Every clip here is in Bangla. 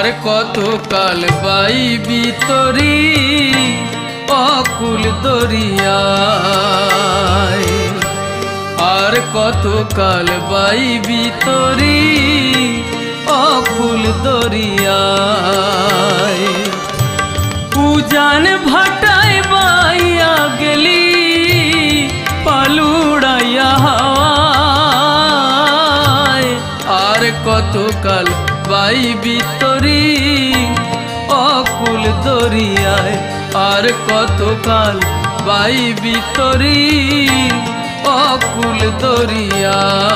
আর কত কাল বাইবি তরি অকুল দরিয়ায়, আর কত কাল বাইবি তরি অকুল দরিয়ায়। উজান ভাটায় বাইয়া গেলি পালুড়াইয়া হাওয়ায়, আর কত কাল বাইবি তরি অকুল দরিয়ায়, আর কত কাল বাইবি তরি অকুল দরিয়ায়।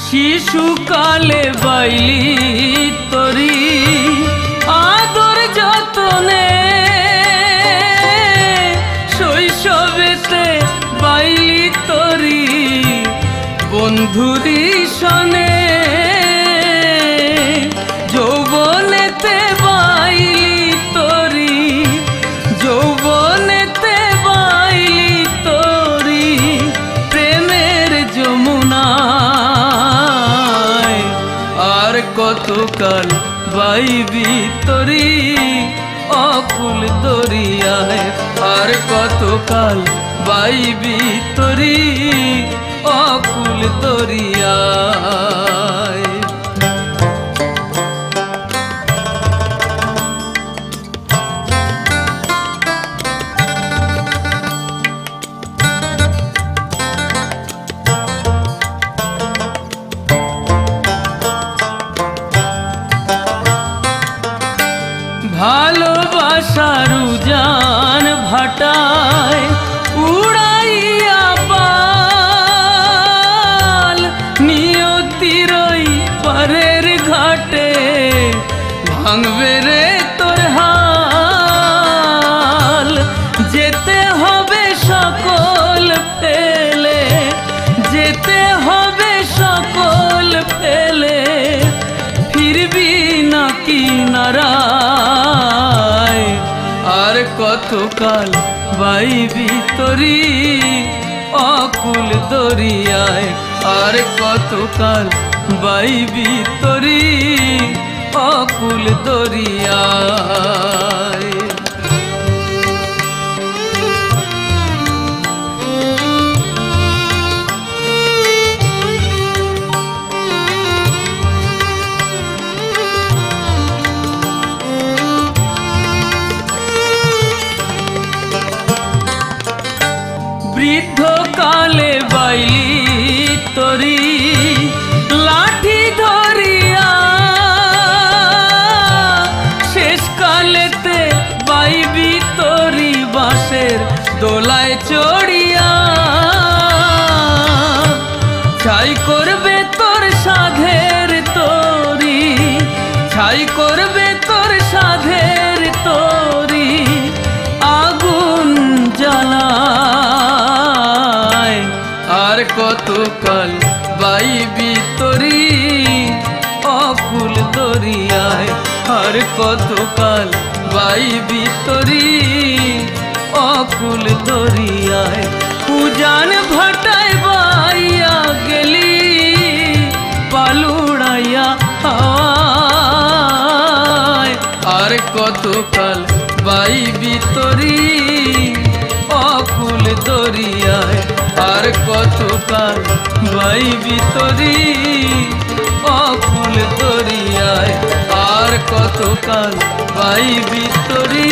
শিশুকালে বাইলি তরি আদর যতনে, শৈশবেতে বাইলি তরি বন্ধুরি সনে, যৌবনেতে বাইলি তরি, যৌবনেতে বাইলি তরি প্রেমের যমুনা। আর কত কাল বাইবি তরি অকুল দরিয়ায়, আর কত কাল বাইবি তরি অকুল দরিয়ায়। ভালোবাসার উজান ভাটায় উড়াইয়া পাল, নিয়তির পারের ঘাটে ভাঙবে রে তোর হাল। যেতে হবে সকল ফেলে, যেতে হবে সকল ফেলে, ফিরবি না কিনারায়। আর কত কাল বাইবি তরি অকুল দরিয়ায়, আর কত কাল বাইবি তরি অকুল দরিয়ায়। বৃদ্ধকালে বাইলি তরি লাঠি ধরিয়া, শেষকালেতে বাইবি তরি বাঁশের দোলায় চড়িয়া। ছাই করবে তোর সাধের তরি, ছাই করবে তোর সাধের তরি আগুন জ্বালা। আর কত কাল বাইবি তরি অকুল দরিয়ায়, আর কত কাল বাইবি তরি অকুল দরিয়ায়। উজান ভাটায় বাইয়া গেলি পালুড়াইয়া হাওয়ায়, আর কত কাল বাইবি তরি অকুল দরিয়ায়, আর কত কাল বাইবি তরি অকুল দরিয়ায়, আর কত কাল বাইবি তরি